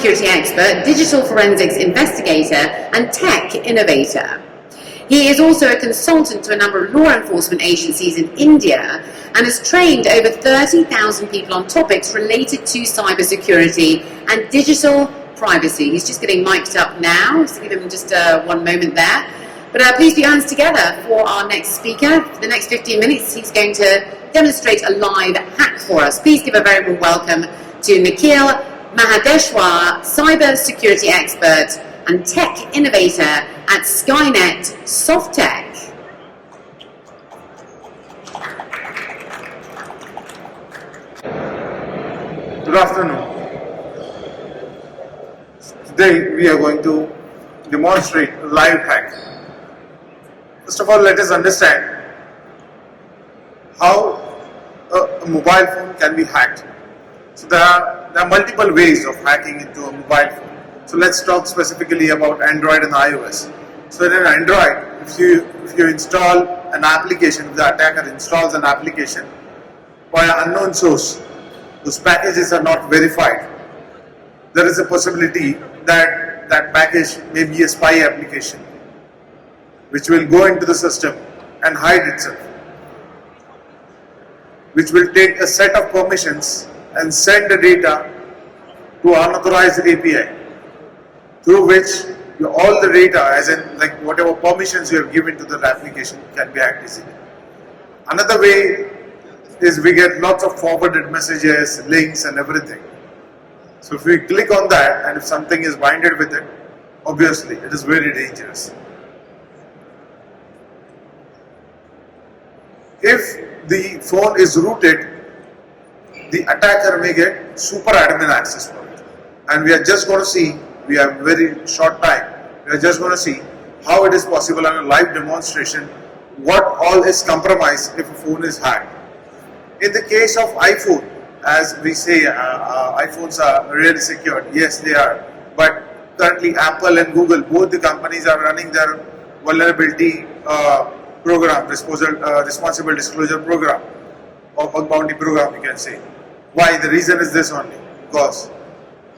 cybersecurity expert, digital forensics investigator, and tech innovator. He is also a consultant to a number of law enforcement agencies in India and has trained over 30,000 people on topics related to cybersecurity and digital privacy. He's just getting mic'd up now, so give him just 1 moment there. But please put your hands together for our next speaker. For the next 15 minutes, he's going to demonstrate a live hack for us. Please give a very warm welcome to Nikhil Mahadeshwar, cybersecurity expert and tech innovator at Skynet Softtech. Good afternoon. Today we are going to demonstrate a live hack. First of all, let us understand how a mobile phone can be hacked. So there are multiple ways of hacking into a mobile phone. So let's talk specifically about Android and iOS. So in Android, if you install an application, if the attacker installs an application via unknown source, those packages are not verified. There is a possibility that that package may be a spy application which will go into the system and hide itself, which will take a set of permissions and send the data to unauthorized API, through which all the data, as in like whatever permissions you have given to the application, can be hacked easily. Another way is we get lots of forwarded messages, links and everything. So if we click on that and if something is binded with it, obviously it is very dangerous. If the phone is rooted, the attacker may get super admin access for it. And we are just going to see, we have very short time, we are just going to see how it is possible on a live demonstration, what all is compromised if a phone is hacked. In the case of iPhone, as we say, iPhones are really secured. Yes, they are. But currently Apple and Google, both the companies are running their vulnerability program, responsible disclosure program, or bug bounty program, you can say. Why? The reason is this only, because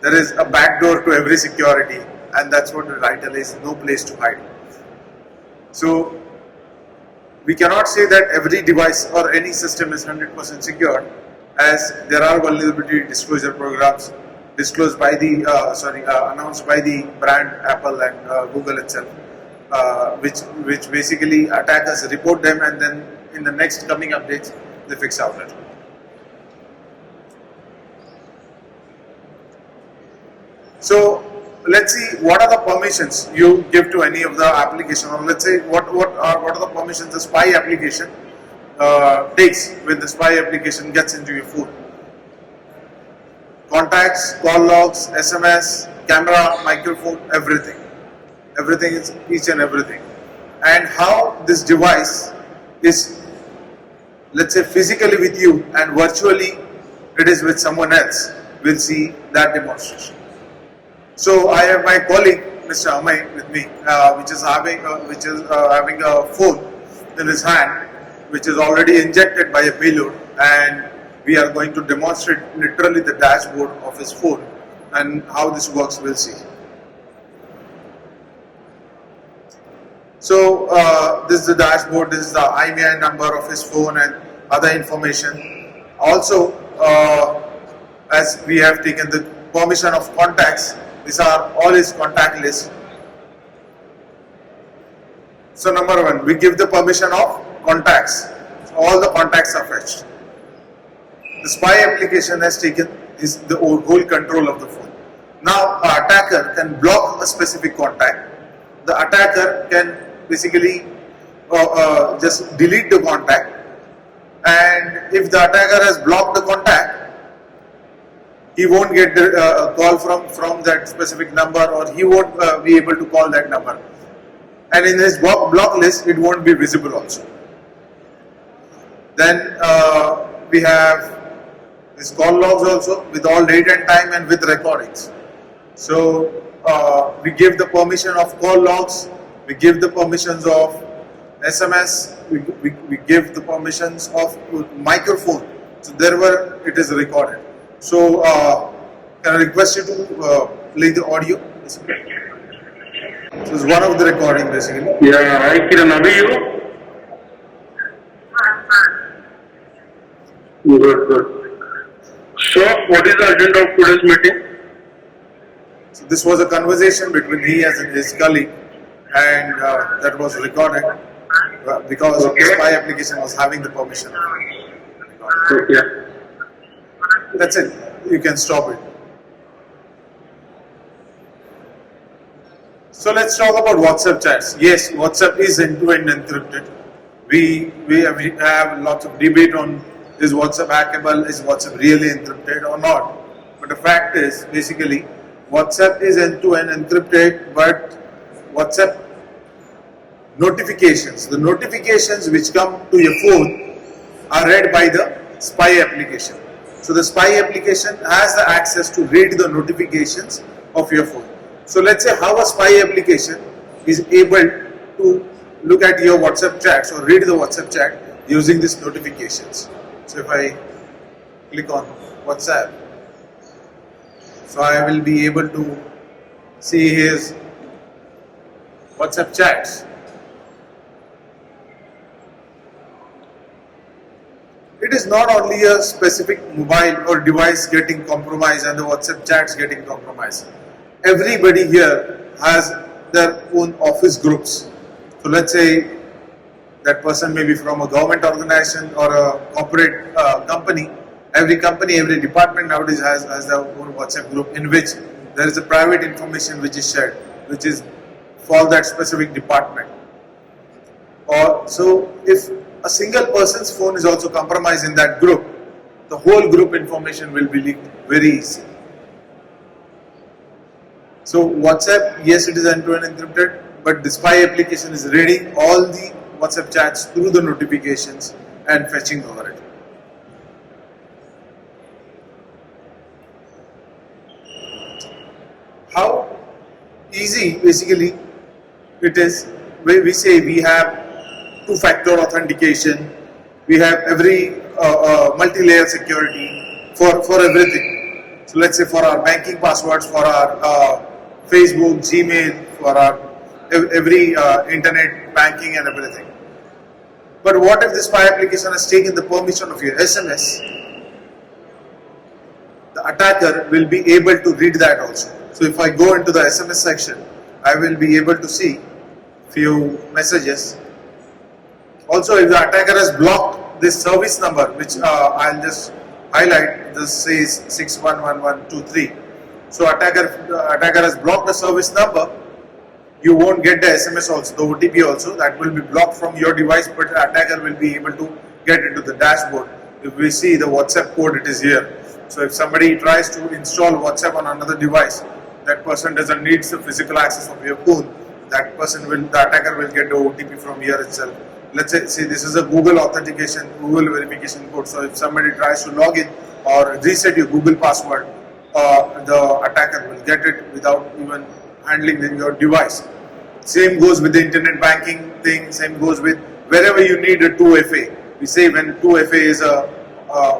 there is a backdoor to every security, and that's what the title is, no place to hide. So we cannot say that every device or any system is 100% secure, as there are vulnerability disclosure programs disclosed by the announced by the brand Apple and Google itself, which basically attackers report them, and then in the next coming updates they fix out it. So let's see what are the permissions you give to any of the application, or let's say what are the permissions the spy application takes when the spy application gets into your phone. Contacts, call logs, SMS, camera, microphone, everything. Everything is each and everything. And how this device is, let's say, physically with you and virtually it is with someone else. We'll see that demonstration. So I have my colleague Mr. Amay with me, which is having a phone in his hand, which is already injected by a payload, and we are going to demonstrate literally the dashboard of his phone and how this works. We'll see. So this is the dashboard. This is the IMEI number of his phone and other information. Also, as we have taken the permission of contacts, these are all his contact lists. So number one, we give the permission of contacts. So all the contacts are fetched. The spy application has taken the whole control of the phone. Now an attacker can block a specific contact. The attacker can basically just delete the contact, and if the attacker has blocked the contact, he won't get a call from that specific number, or he won't be able to call that number. And in his block list, it won't be visible also. Then we have his call logs also, with all date and time and with recordings. So we give the permission of call logs, we give the permissions of SMS, we give the permissions of microphone. So there where it is recorded. So can I request you to play the audio. So it's one of the recording basically. Yeah, hi Kiran, how are you? Good, good. So, what is the agenda of today's meeting? So this was a conversation between he and his colleague, and that was recorded because the spy application was having the permission. Okay. That's it. You can stop it. So let's talk about WhatsApp chats. Yes, WhatsApp is end-to-end encrypted. We have lots of debate on is WhatsApp hackable, is WhatsApp really encrypted or not. But the fact is, basically, WhatsApp is end-to-end encrypted, but WhatsApp notifications, the notifications which come to your phone are read by the spy application. So the spy application has the access to read the notifications of your phone. So let's say how a spy application is able to look at your WhatsApp chats or read the WhatsApp chat using these notifications. So if I click on WhatsApp, so I will be able to see his WhatsApp chats. It is not only a specific mobile or device getting compromised and the WhatsApp chats getting compromised. Everybody here has their own office groups. So let's say that person may be from a government organization or a corporate company. Every company, every department nowadays has their own WhatsApp group in which there is a private information which is shared, which is for that specific department. Or so if a single person's phone is also compromised in that group, the whole group information will be leaked very easy. So WhatsApp, yes, it is end-to-end encrypted, but the spy application is reading all the WhatsApp chats through the notifications and fetching over it. How easy basically it is. We say we have two-factor authentication, we have every multi-layer security for everything. So let's say for our banking passwords, for our Facebook, Gmail, for our every internet banking and everything. But what if the spy application has taken the permission of your SMS? The attacker will be able to read that also. So if I go into the SMS section, I will be able to see few messages. Also, if the attacker has blocked this service number, which I'll just highlight, this says 611123. So attacker has blocked the service number. You won't get the SMS also, the OTP also, that will be blocked from your device, but the attacker will be able to get into the dashboard. If we see the WhatsApp code, it is here. So if somebody tries to install WhatsApp on another device, that person doesn't need the physical access of your phone. The attacker will get the OTP from here itself. Let's say this is a Google authentication, Google verification code. So if somebody tries to log in or reset your Google password, the attacker will get it without even handling your device. Same goes with the internet banking thing, same goes with wherever you need a 2FA. We say when 2FA is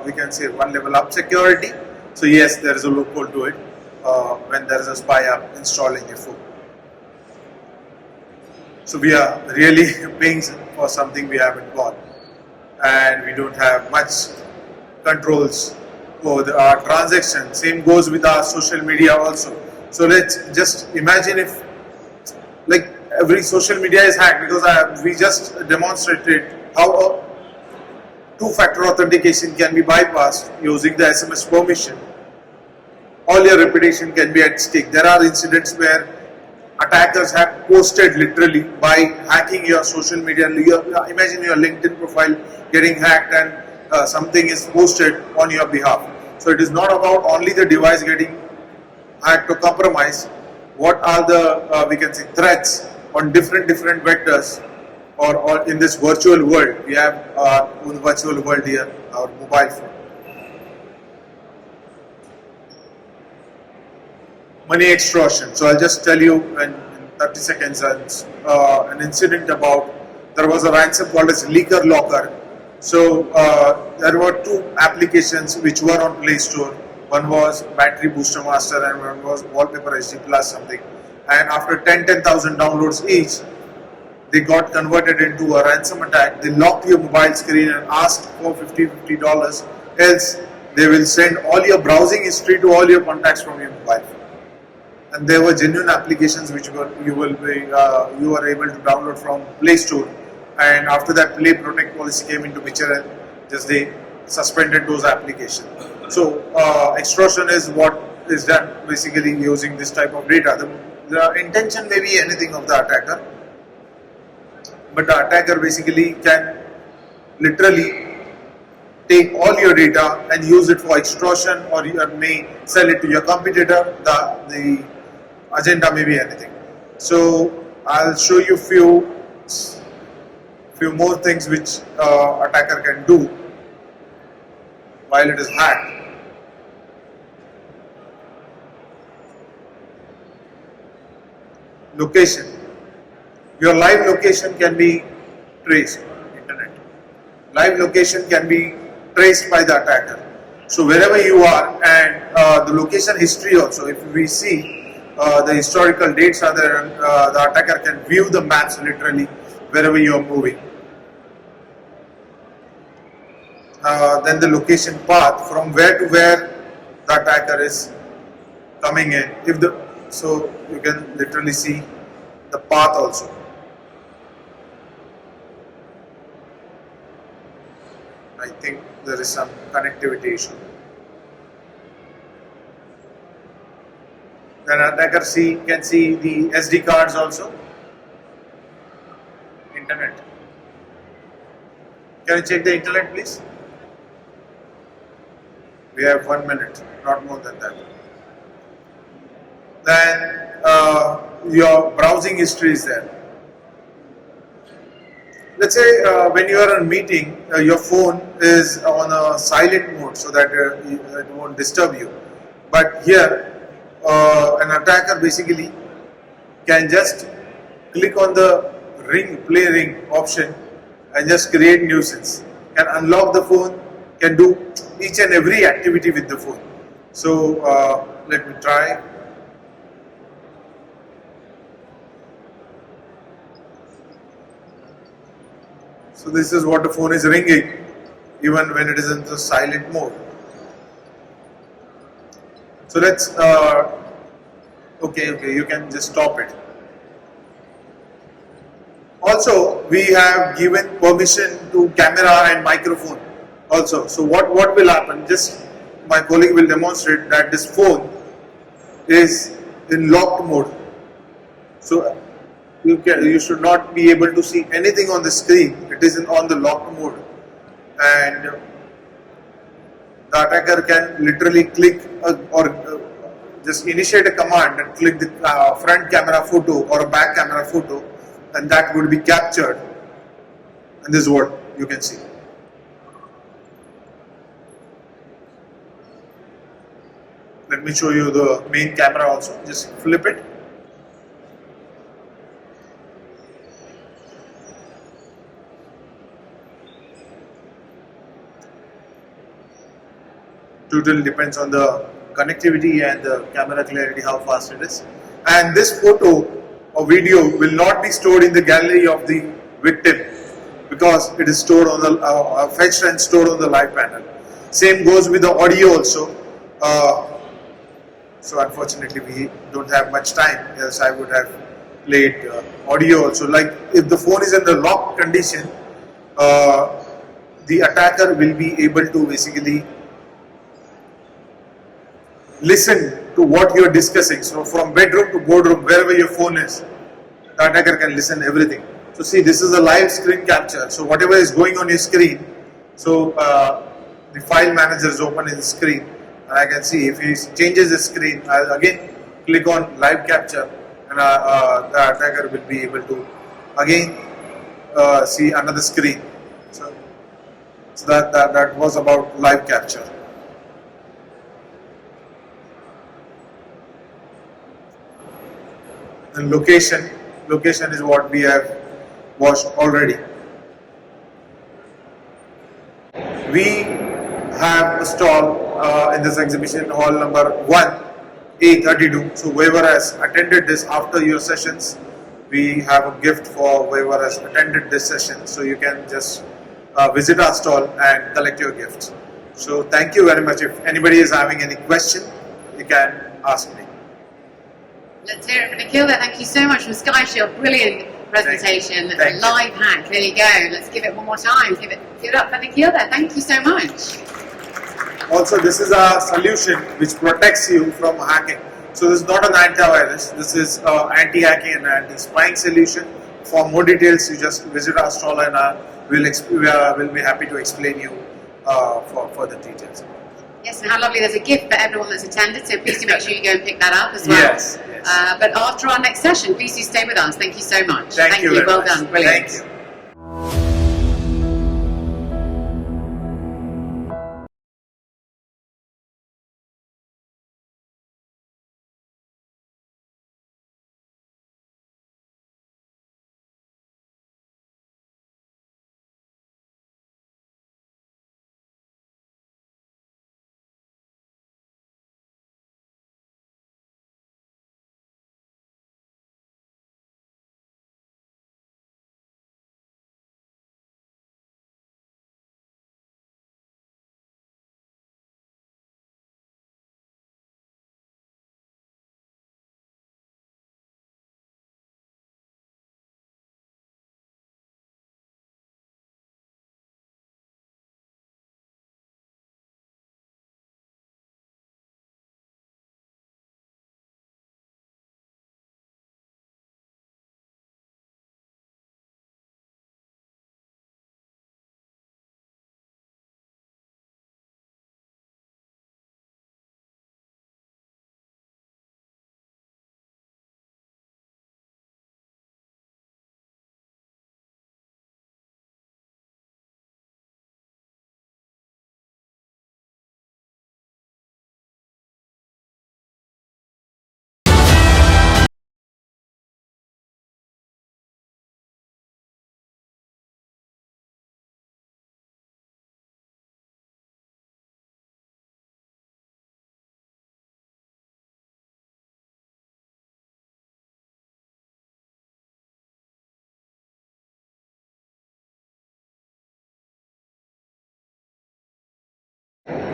we can say one level up security. So yes, there is a loophole to it when there is a spy app installed in your phone. So we are really paying for something we haven't bought, and we don't have much controls over our transactions. Same goes with our social media also. So let's just imagine if like every social media is hacked, because we just demonstrated how a two-factor authentication can be bypassed using the SMS permission. All your reputation can be at stake. There are incidents where attackers have posted literally by hacking your social media. Imagine your LinkedIn profile getting hacked and something is posted on your behalf. So it is not about only the device getting hacked or compromised. What are the we can say threats on different vectors or in this virtual world? We have our own virtual world here, our mobile phone. Money extortion. So I'll just tell you in 30 seconds an incident about, there was a ransom called as Leaker Locker. So there were two applications which were on Play Store. one was battery booster master, and one was wallpaper HD plus something. And after 10,000 downloads each, they got converted into a ransom attack. They locked your mobile screen and asked for $50, else they will send all your browsing history to all your contacts from your mobile phone. And there were genuine applications which you were able to download from Play Store. And after that, Play Protect policy came into picture, and just they suspended those applications. So extortion is what is done basically using this type of data. The intention may be anything of the attacker, but the attacker basically can literally take all your data and use it for extortion, or you may sell it to your competitor. The agenda may be anything. So I'll show you few more things which attacker can do while it is hacked. Location. Your live location can be traced on internet. Live location can be traced by the attacker. So wherever you are, and the location history also, if we see the historical dates are there, and the attacker can view the maps literally wherever you are moving. Then the location path, from where to where the attacker is coming in. So you can literally see the path also. I think there is some connectivity issue. Then attacker can see the SD cards also. Internet. Can you check the internet, please? We have 1 minute, not more than that. Then your browsing history is there. Let's say when you are in a meeting, your phone is on a silent mode so that it won't disturb you. But here, an attacker basically can just click on the play ring option and just create nuisance. Can unlock the phone, can do each and every activity with the phone. So let me try. So this is what the phone is ringing, even when it is in the silent mode. So let's, okay, you can just stop it. Also, we have given permission to camera and microphone also. So what will happen? Just my colleague will demonstrate that this phone is in locked mode. So you should not be able to see anything on the screen. It is on the locked mode, and the attacker can literally click or just initiate a command and click the front camera photo or a back camera photo, and that would be captured, and this is what you can see. Let me show you the main camera also. Just flip it. Totally depends on the connectivity and the camera clarity, how fast it is. And this photo or video will not be stored in the gallery of the victim because it is stored on the fetched and stored on the live panel. Same goes with the audio also. So unfortunately we don't have much time, else I would have played audio also. Like if the phone is in the locked condition, the attacker will be able to basically listen to what you are discussing. So from bedroom to boardroom, wherever your phone is, the attacker can listen everything. So see, this is a live screen capture. So whatever is going on your screen, so the file manager is open in the screen, and I can see if he changes the screen, I'll again click on live capture, and the attacker will be able to again see another screen. So that was about live capture. And location is what we have watched already. We have installed in this exhibition hall number 1, A32. So whoever has attended this after your sessions, we have a gift for whoever has attended this session. So you can just visit our stall and collect your gifts. So thank you very much. If anybody is having any question, you can ask me. Let's hear it for Nikhil there. Thank you so much from Sky Shield. Brilliant presentation. Thank you. Live hack. There you go. Let's give it one more time. Give it up for Nikhil there. Thank you so much. Also, this is a solution which protects you from hacking. So this is not an antivirus. This is anti-hacking and anti-spying solution. For more details, you just visit our stall and we'll be happy to explain you for further details. Yes, and how lovely. There's a gift for everyone that's attended, so please do make sure you go and pick that up as well. Yes. But after our next session, please do stay with us. Thank you so much. Thank you very Well much. done. Brilliant. Thank you.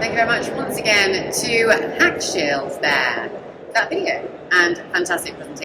Thank you very much once again to Hack Shield there. That video and fantastic presentation.